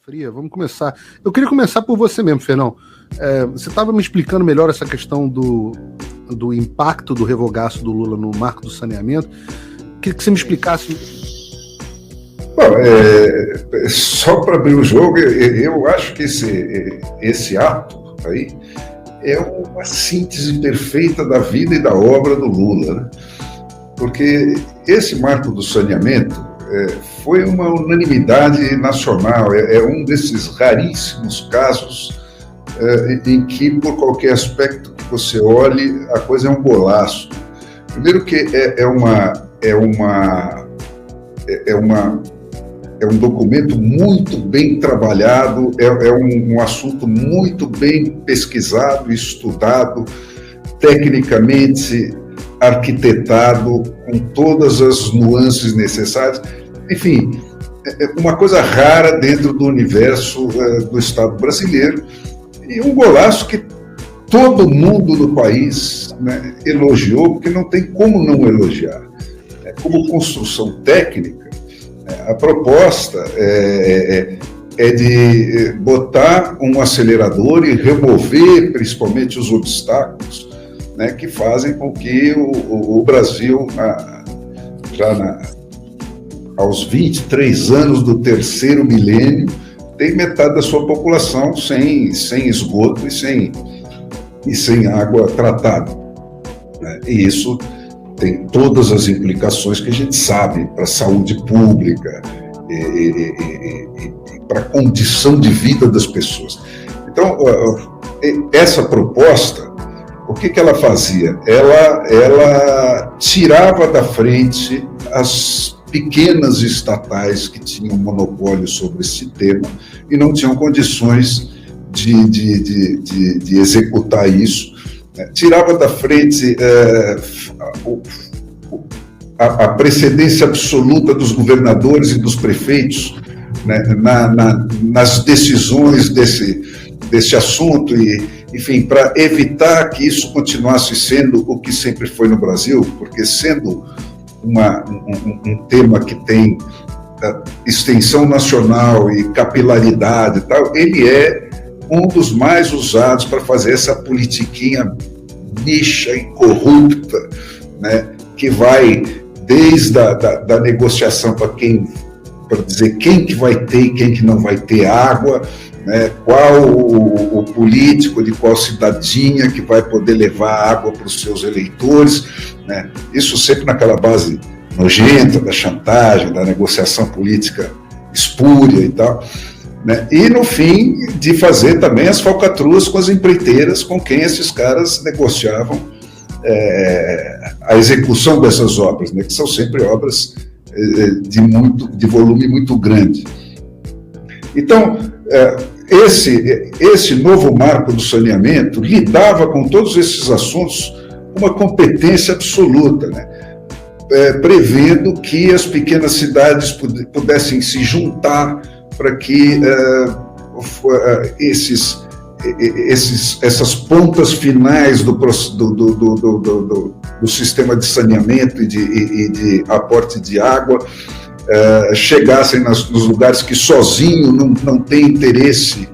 fria. Vamos começar. Eu queria começar por você mesmo, Fernão. Você estava me explicando melhor essa questão do impacto do revogaço do Lula no marco do saneamento. Queria que você me explicasse. Bom, só para abrir o jogo, eu acho que esse ato aí é uma síntese perfeita da vida e da obra do Lula, né? Porque esse marco do saneamento foi uma unanimidade nacional, é um desses raríssimos casos em que, por qualquer aspecto que você olhe, a coisa é um golaço. Primeiro que é um documento muito bem trabalhado, é um assunto muito bem pesquisado, estudado, tecnicamente arquitetado, com todas as nuances necessárias. Enfim, uma coisa rara dentro do universo do Estado brasileiro, e um golaço que todo mundo no país, né, elogiou, porque não tem como não elogiar. Como construção técnica, a proposta é de botar um acelerador e remover principalmente os obstáculos, né, que fazem com que o Brasil, aos 23 anos do terceiro milênio, tem metade da sua população sem esgoto e sem água tratada, né? E isso tem todas as implicações que a gente sabe para a saúde pública e para a condição de vida das pessoas. Então, essa proposta, o que ela fazia? Ela tirava da frente as pequenas estatais que tinham monopólio sobre esse tema e não tinham condições de executar isso. Tirava da frente a precedência absoluta dos governadores e dos prefeitos, né, nas decisões desse assunto e, enfim, para evitar que isso continuasse sendo o que sempre foi no Brasil, porque sendo um tema que tem extensão nacional e capilaridade e tal, ele é um dos mais usados para fazer essa politiquinha bicha e corrupta, né, que vai desde da negociação para dizer quem que vai ter e quem que não vai ter água, né, qual o político de qual cidadinha que vai poder levar água para os seus eleitores, né, isso sempre naquela base nojenta da chantagem, da negociação política espúria e tal, né, e no fim de fazer também as falcatruas com as empreiteiras com quem esses caras negociavam a execução dessas obras, né, que são sempre obras de volume muito grande. Então, esse novo marco do saneamento lidava com todos esses assuntos com uma competência absoluta, né? Prevendo que as pequenas cidades pudessem se juntar para que essas pontas finais do sistema de saneamento e de aporte de água chegassem nos lugares que sozinho não tem interesse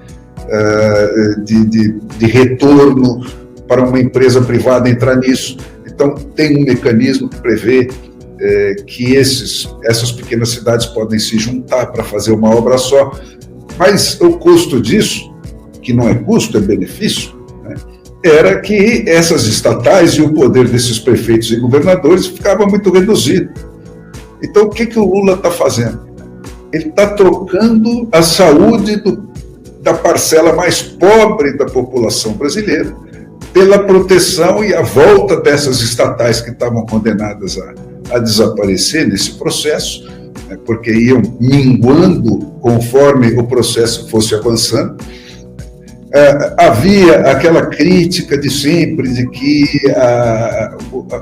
de retorno para uma empresa privada entrar nisso. Então, tem um mecanismo que prevê que essas pequenas cidades podem se juntar para fazer uma obra só, mas o custo disso, que não é custo, é benefício, né, era que essas estatais e o poder desses prefeitos e governadores ficava muito reduzido. Então, o que o Lula está fazendo? Ele está trocando a saúde da parcela mais pobre da população brasileira pela proteção e a volta dessas estatais que estavam condenadas a desaparecer nesse processo, né, porque iam minguando conforme o processo fosse avançando. Havia aquela crítica de sempre de que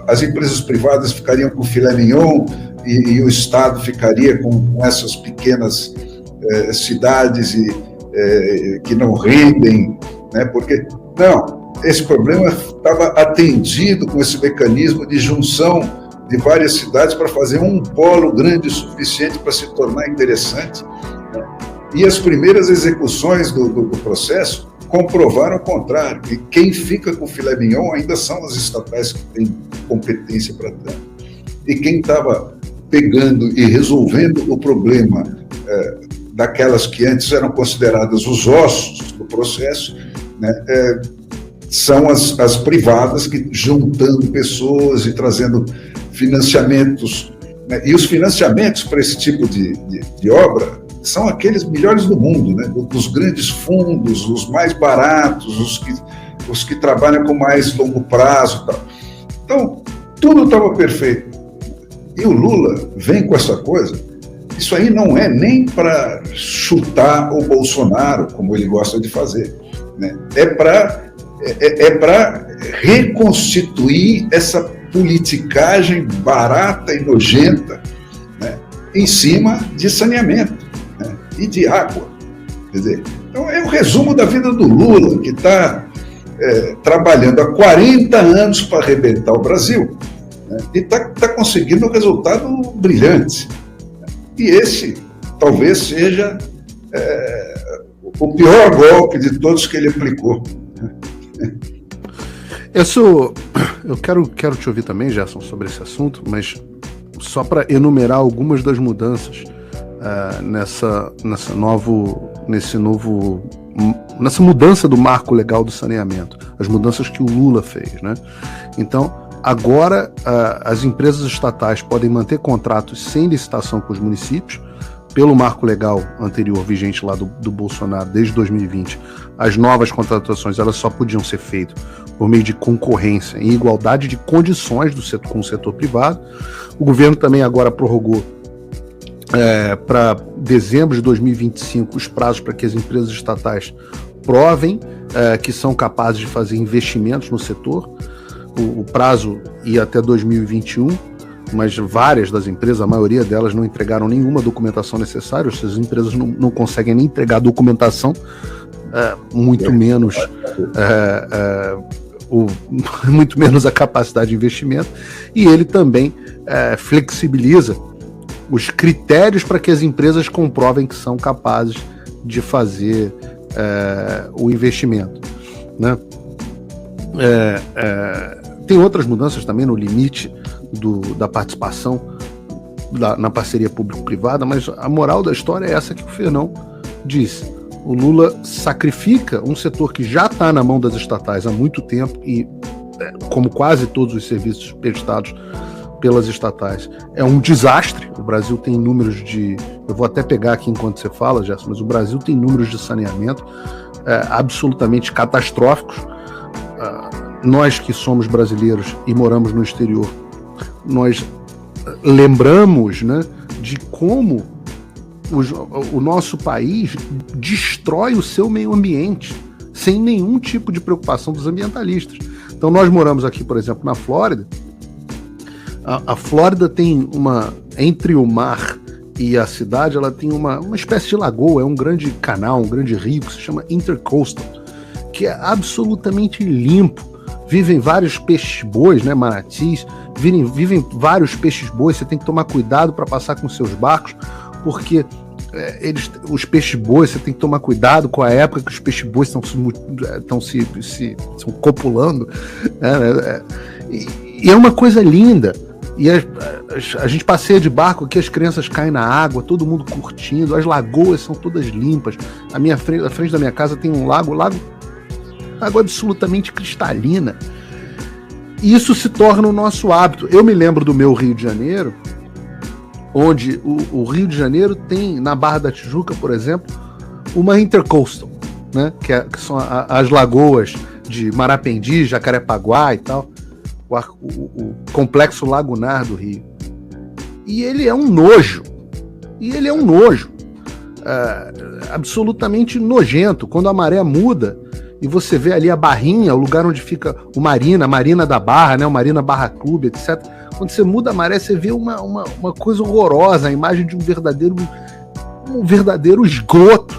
as empresas privadas ficariam com filé mignon e o Estado ficaria com essas pequenas cidades que não rendem, né, porque não, esse problema estava atendido com esse mecanismo de junção de várias cidades para fazer um polo grande o suficiente para se tornar interessante, né? E as primeiras execuções do processo comprovaram o contrário, que quem fica com o filé mignon ainda são as estatais que têm competência para tanto. E quem estava pegando e resolvendo o problema daquelas que antes eram consideradas os ossos do processo, né, são as privadas, que juntando pessoas e trazendo financiamentos, né, e os financiamentos para esse tipo de obra são aqueles melhores do mundo, né, dos grandes fundos, os mais baratos, os que trabalham com mais longo prazo. Tal. Então, tudo estava perfeito. E o Lula vem com essa coisa. Isso aí não é nem para chutar o Bolsonaro, como ele gosta de fazer, né? É para reconstituir essa politicagem barata e nojenta, né, em cima de saneamento, né, e de água. Quer dizer, então é o resumo da vida do Lula, que está trabalhando há 40 anos para arrebentar o Brasil, né, e está conseguindo um resultado brilhante. E esse talvez seja o pior golpe de todos que ele aplicou. Eu quero te ouvir também, Gerson, sobre esse assunto, mas só para enumerar algumas das mudanças nessa mudança do marco legal do saneamento, as mudanças que o Lula fez, né? Então, agora as empresas estatais podem manter contratos sem licitação com os municípios. Pelo marco legal anterior vigente lá do Bolsonaro, desde 2020, as novas contratações elas só podiam ser feitas por meio de concorrência em igualdade de condições com o setor privado. O governo também agora prorrogou para dezembro de 2025 os prazos para que as empresas estatais provem que são capazes de fazer investimentos no setor. O prazo ia até 2021, mas várias das empresas, a maioria delas, não entregaram nenhuma documentação necessária. Essas empresas não conseguem nem entregar documentação, muito menos a capacidade de investimento. E ele também flexibiliza os critérios para que as empresas comprovem que são capazes de fazer o investimento, né? Tem outras mudanças também no limite da participação na parceria público-privada, mas a moral da história é essa que o Fernão disse. O Lula sacrifica um setor que já está na mão das estatais há muito tempo e, como quase todos os serviços prestados pelas estatais, é um desastre. O Brasil tem números eu vou até pegar aqui enquanto você fala, Gerson, mas o Brasil tem números de saneamento absolutamente catastróficos. Nós que somos brasileiros e moramos no exterior, nós lembramos, né, de como o nosso país destrói o seu meio ambiente sem nenhum tipo de preocupação dos ambientalistas. Então nós moramos aqui, por exemplo, na Flórida. A Flórida tem entre o mar e a cidade, ela tem uma espécie de lagoa, é um grande canal, um grande rio que se chama Intercoastal, que é absolutamente limpo. Vivem vários peixes-bois, né, manatis, vivem vários peixes-bois. Você tem que tomar cuidado para passar com seus barcos, porque os peixes-bois, você tem que tomar cuidado com a época que os peixes-bois estão se copulando, né? E é uma coisa linda. E a gente passeia de barco aqui, as crianças caem na água, todo mundo curtindo, as lagoas são todas limpas. À frente da minha casa tem um lago, água absolutamente cristalina. E isso se torna o nosso hábito. Eu me lembro do meu Rio de Janeiro, onde o Rio de Janeiro tem, na Barra da Tijuca, por exemplo, uma Intercoastal, né? Que são as lagoas de Marapendi, Jacarepaguá e tal, o complexo lagunar do Rio. E ele é um nojo. Absolutamente nojento. Quando a maré muda, e você vê ali a Barrinha, o lugar onde fica a Marina da Barra, né, o Marina Barra Clube, etc. Quando você muda a maré, você vê uma coisa horrorosa, a imagem de um verdadeiro esgoto,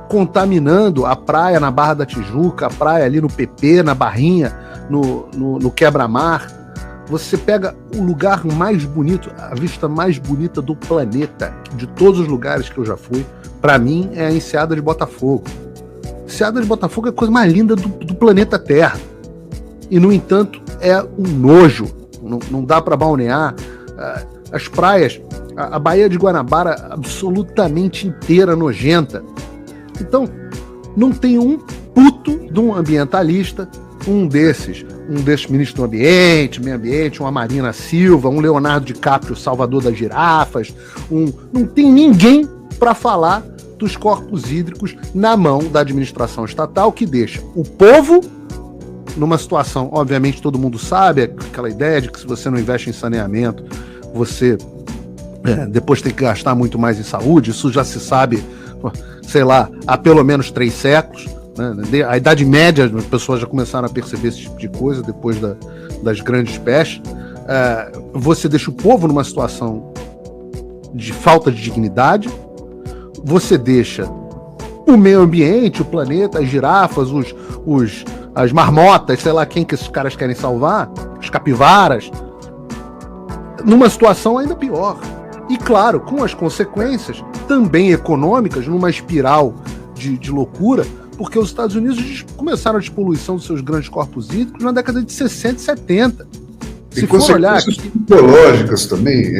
contaminando a praia na Barra da Tijuca, a praia ali no PP, na Barrinha, no Quebra-Mar. Você pega o lugar mais bonito, a vista mais bonita do planeta, de todos os lugares que eu já fui, para mim, é a Enseada de Botafogo. Enseada de Botafogo é a coisa mais linda do planeta Terra. E, no entanto, é um nojo. Não dá para balnear. As praias, a Baía de Guanabara, absolutamente inteira nojenta. Então, não tem um puto de um ambientalista, um desses ministros do ambiente, meio ambiente, uma Marina Silva, um Leonardo DiCaprio, salvador das girafas, não tem ninguém para falar dos corpos hídricos na mão da administração estatal, que deixa o povo numa situação, obviamente todo mundo sabe, aquela ideia de que se você não investe em saneamento, você depois tem que gastar muito mais em saúde. Isso já se sabe, sei lá, há pelo menos 3 séculos. Né? A Idade Média, as pessoas já começaram a perceber esse tipo de coisa depois das grandes pestes. Você deixa o povo numa situação de falta de dignidade, você deixa o meio ambiente, o planeta, as girafas, as marmotas, sei lá quem que esses caras querem salvar, as capivaras, numa situação ainda pior. E claro, com as consequências também econômicas, numa espiral de loucura, porque os Estados Unidos começaram a despoluição dos seus grandes corpos hídricos na década de 60 e 70. Se for olhar biológicas também,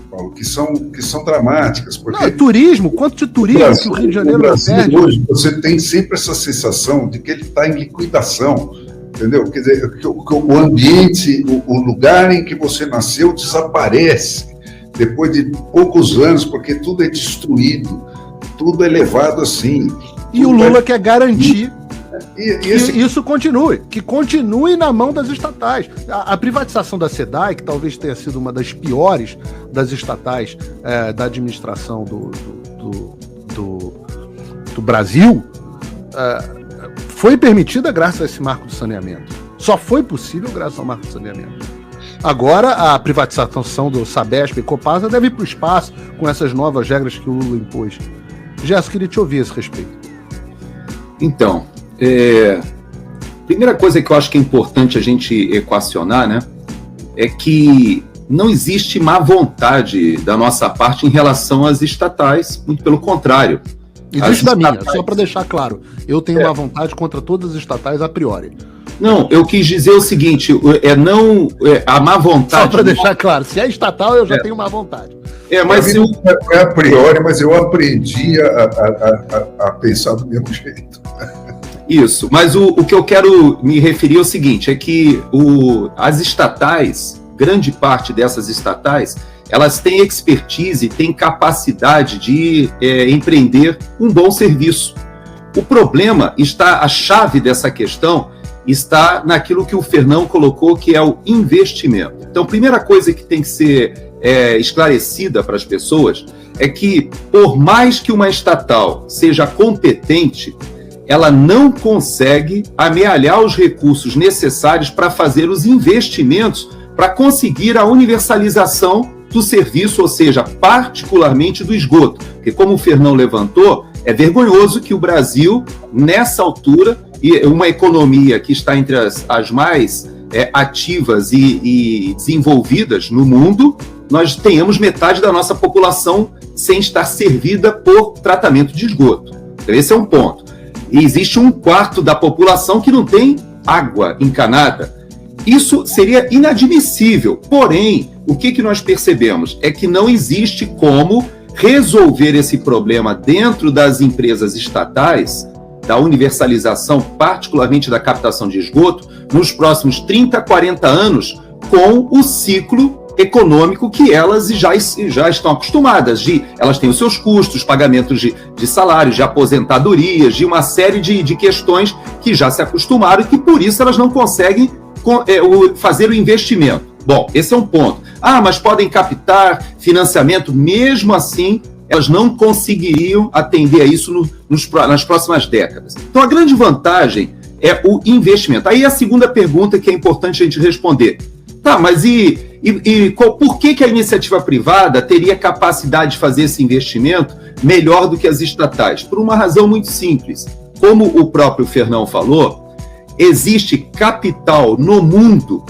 Paulo, que são dramáticas. Porque turismo, quanto de turismo Brasil, que o Rio de Janeiro não perde? Hoje você tem sempre essa sensação de que ele está em liquidação, entendeu? Quer dizer, que o ambiente, o lugar em que você nasceu desaparece depois de poucos anos, porque tudo é destruído, tudo é levado assim. E o Lula quer garantir que isso continue na mão das estatais. A privatização da SEDAI, que talvez tenha sido uma das piores das estatais da administração do Brasil, foi permitida graças a esse marco do saneamento. Só foi possível graças ao marco do saneamento. Agora, a privatização do Sabesp e Copasa deve ir para o espaço com essas novas regras que o Lula impôs. Jéssica, queria te ouvir a esse respeito. Então, primeira coisa que eu acho que é importante a gente equacionar, né, é que não existe má vontade da nossa parte em relação às estatais, muito pelo contrário. Existe da minha, só para deixar claro, eu tenho má vontade contra todas as estatais a priori. Não, eu quis dizer o seguinte, a má vontade... Só para deixar claro, se é estatal eu já tenho má vontade. Mas é a priori, mas eu aprendi a pensar do mesmo jeito. Isso, mas o que eu quero me referir é o seguinte, é que as estatais, grande parte dessas estatais, elas têm expertise, têm capacidade de empreender um bom serviço. O problema está, a chave dessa questão está naquilo que o Fernão colocou, que é o investimento. Então, a primeira coisa que tem que ser esclarecida para as pessoas é que, por mais que uma estatal seja competente, ela não consegue amealhar os recursos necessários para fazer os investimentos para conseguir a universalização do serviço, ou seja, particularmente do esgoto. Porque, como o Fernão levantou, é vergonhoso que o Brasil, nessa altura, e uma economia que está entre as mais ativas e desenvolvidas no mundo, nós tenhamos metade da nossa população sem estar servida por tratamento de esgoto. Então, esse é um ponto. E existe 1/4 da população que não tem água encanada. Isso seria inadmissível. Porém, o que nós percebemos é que não existe como resolver esse problema dentro das empresas estatais, da universalização, particularmente da captação de esgoto, nos próximos 30, 40 anos, com o ciclo econômico que elas já estão acostumadas. Elas têm os seus custos, pagamentos de salários, de aposentadorias, de uma série de questões que já se acostumaram e que, por isso, elas não conseguem fazer o investimento. Bom, esse é um ponto. Mas podem captar financiamento, mesmo assim, elas não conseguiriam atender a isso nas próximas décadas. Então, a grande vantagem é o investimento. Aí a segunda pergunta que é importante a gente responder. Tá, mas por que a iniciativa privada teria capacidade de fazer esse investimento melhor do que as estatais? Por uma razão muito simples. Como o próprio Fernão falou, existe capital no mundo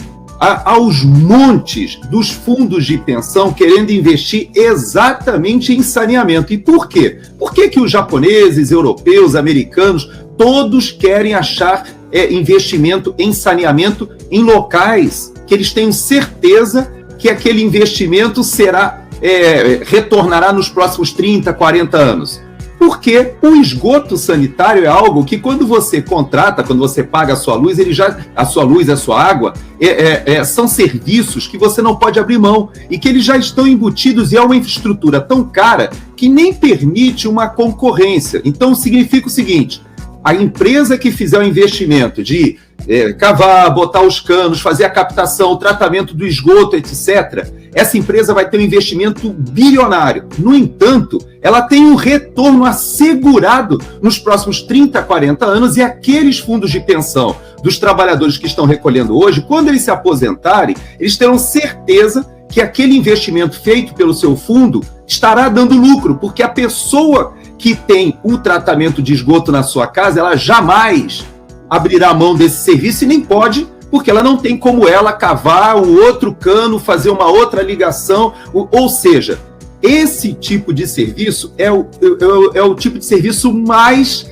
aos montes dos fundos de pensão querendo investir exatamente em saneamento. E por quê? Por que os japoneses, europeus, americanos, todos querem achar investimento em saneamento em locais que eles tenham certeza que aquele investimento retornará nos próximos 30, 40 anos? Porque o esgoto sanitário é algo que quando você contrata, quando você paga a sua luz, a sua água, são serviços que você não pode abrir mão e que eles já estão embutidos e é uma infraestrutura tão cara que nem permite uma concorrência. Então significa o seguinte: a empresa que fizer o investimento de cavar, botar os canos, fazer a captação, o tratamento do esgoto, etc., essa empresa vai ter um investimento bilionário. No entanto, ela tem um retorno assegurado nos próximos 30, 40 anos, e aqueles fundos de pensão dos trabalhadores que estão recolhendo hoje, quando eles se aposentarem, eles terão certeza que aquele investimento feito pelo seu fundo estará dando lucro, porque a pessoa que tem o tratamento de esgoto na sua casa, ela jamais abrirá mão desse serviço e nem pode, porque ela não tem como ela cavar o outro cano, fazer uma outra ligação, ou seja, esse tipo de serviço é o tipo de serviço mais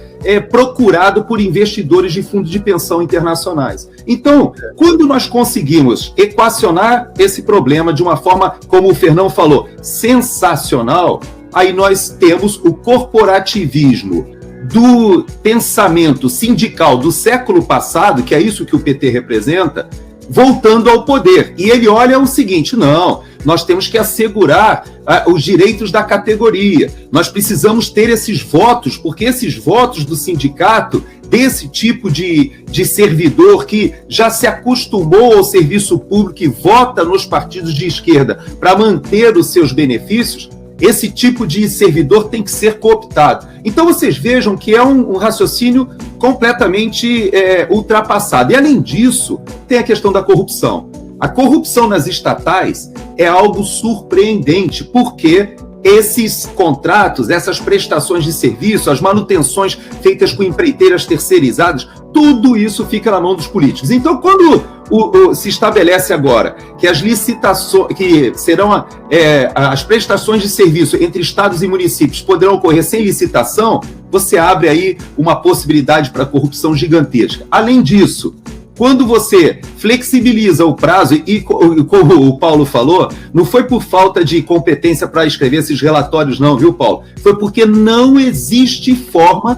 procurado por investidores de fundos de pensão internacionais. Então, quando nós conseguimos equacionar esse problema de uma forma, como o Fernão falou, sensacional, aí nós temos o corporativismo do pensamento sindical do século passado, que é isso que o PT representa, voltando ao poder. E ele olha o seguinte: não, nós temos que assegurar os direitos da categoria, nós precisamos ter esses votos, porque esses votos do sindicato, desse tipo de servidor que já se acostumou ao serviço público e vota nos partidos de esquerda para manter os seus benefícios, esse tipo de servidor tem que ser cooptado. Então vocês vejam que é um raciocínio completamente ultrapassado. E além disso, tem a questão da corrupção. A corrupção nas estatais é algo surpreendente, porque esses contratos, essas prestações de serviço, as manutenções feitas com empreiteiras terceirizadas, tudo isso fica na mão dos políticos. Então, quando se estabelece agora que as licitações, que serão as prestações de serviço entre estados e municípios poderão ocorrer sem licitação, você abre aí uma possibilidade para corrupção gigantesca. Além disso, quando você flexibiliza o prazo, e como o Paulo falou, não foi por falta de competência para escrever esses relatórios não, viu, Paulo? Foi porque não existe forma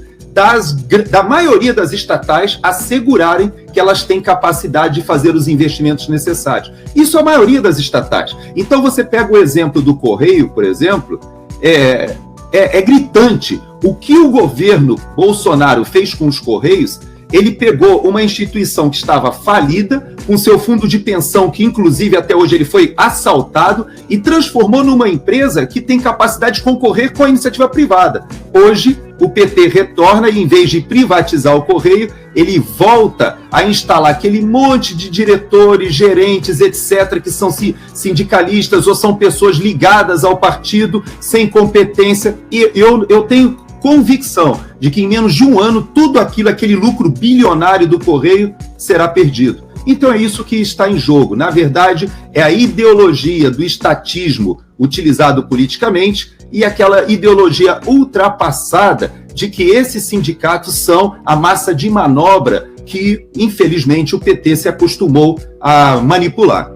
da maioria das estatais assegurarem que elas têm capacidade de fazer os investimentos necessários. Isso é a maioria das estatais. Então você pega o exemplo do Correio, por exemplo, é gritante. O que o governo Bolsonaro fez com os Correios, ele pegou uma instituição que estava falida, com seu fundo de pensão, que inclusive até hoje ele foi assaltado, e transformou numa empresa que tem capacidade de concorrer com a iniciativa privada. Hoje, o PT retorna e, em vez de privatizar o Correio, ele volta a instalar aquele monte de diretores, gerentes, etc., que são sindicalistas ou são pessoas ligadas ao partido, sem competência. E eu tenho convicção de que em menos de um ano, tudo aquilo, aquele lucro bilionário do Correio será perdido. Então é isso que está em jogo. Na verdade, é a ideologia do estatismo utilizado politicamente e aquela ideologia ultrapassada de que esses sindicatos são a massa de manobra que, infelizmente, o PT se acostumou a manipular.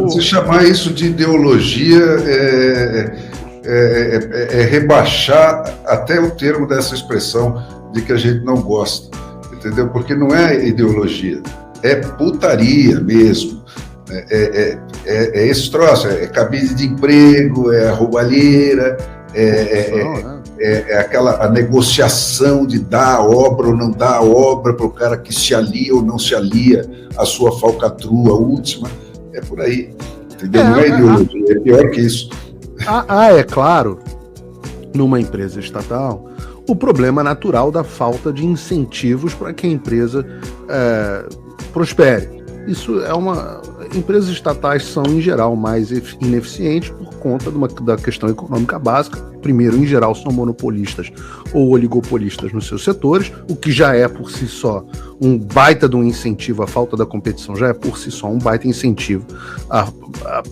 Você chamar isso de ideologia rebaixar até o termo dessa expressão de que a gente não gosta, entendeu? Porque não é ideologia, é putaria mesmo. É esse troço, é cabide de emprego, é a roubalheira, a negociação de dar a obra ou não dar a obra para o cara que se alia ou não se alia à sua falcatrua última. É por aí, entendeu? Não é ideologia, é pior que isso. É claro, numa empresa estatal, o problema natural da falta de incentivos para que a empresa prospere. Isso empresas estatais são, em geral, mais ineficientes por conta da questão econômica básica, primeiro, em geral, são monopolistas ou oligopolistas nos seus setores, o que já é por si só um baita de um incentivo, a falta da competição já é por si só um baita incentivo à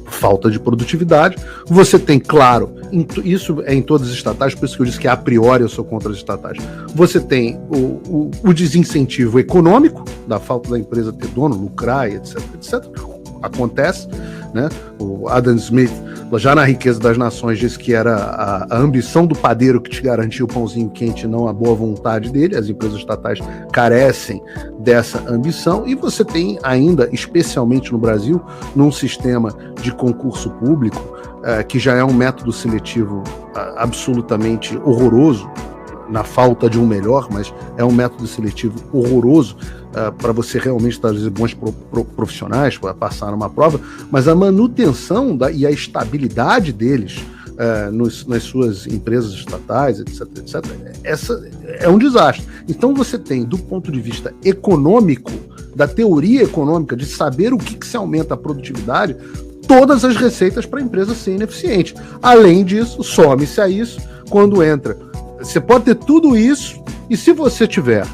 falta de produtividade. Você tem, claro, isso é em todas as estatais, por isso que eu disse que a priori eu sou contra as estatais. Você tem o desincentivo econômico, da falta da empresa ter dono, lucrar, etc, etc, acontece, né? O Adam Smith, já na Riqueza das Nações, disse que era a ambição do padeiro que te garantia o pãozinho quente, não a boa vontade dele. As empresas estatais carecem dessa ambição, e você tem ainda, especialmente no Brasil, num sistema de concurso público, que já é um método seletivo absolutamente horroroso, na falta de um melhor, mas é um método seletivo horroroso para você realmente trazer bons profissionais para passar numa prova, mas a manutenção e a estabilidade deles nas suas empresas estatais, etc, etc, essa é um desastre. Então você tem, do ponto de vista econômico, da teoria econômica, de saber o que se aumenta a produtividade, todas as receitas para a empresa ser ineficiente. Além disso, some-se a isso quando entra. Você pode ter tudo isso, e se você tiver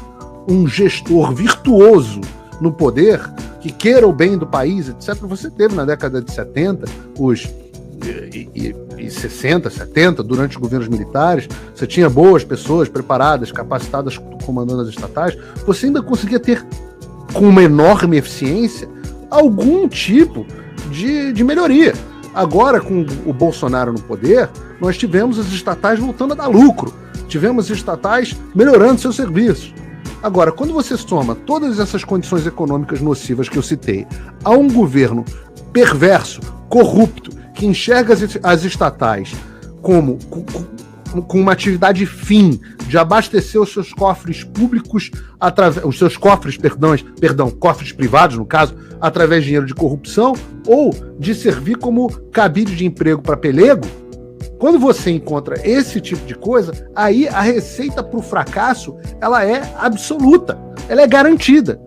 um gestor virtuoso no poder, que queira o bem do país, etc., você teve na década de 70, e 60, 70, durante os governos militares, você tinha boas pessoas preparadas, capacitadas, comandando as estatais, você ainda conseguia ter, com uma enorme eficiência, algum tipo de melhoria. Agora, com o Bolsonaro no poder, nós tivemos as estatais voltando a dar lucro. Tivemos estatais melhorando seus serviços. Agora, quando você soma todas essas condições econômicas nocivas que eu citei a um governo perverso, corrupto, que enxerga as estatais como com uma atividade fim de abastecer os seus cofres públicos, cofres privados, no caso, através de dinheiro de corrupção, ou de servir como cabide de emprego para pelego, quando você encontra esse tipo de coisa, aí a receita para o fracasso, ela é absoluta, ela é garantida.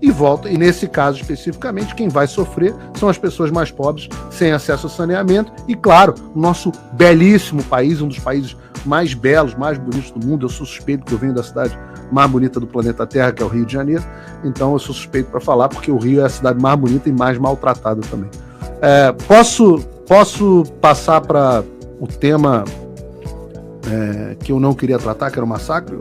E nesse caso especificamente, quem vai sofrer são as pessoas mais pobres, sem acesso ao saneamento. E claro, o nosso belíssimo país, um dos países mais belos, mais bonitos do mundo. Eu sou suspeito que eu venho da cidade mais bonita do planeta Terra, que é o Rio de Janeiro. Então eu sou suspeito para falar, porque o Rio é a cidade mais bonita e mais maltratada também. Posso passar para o tema que eu não queria tratar, que era o massacre?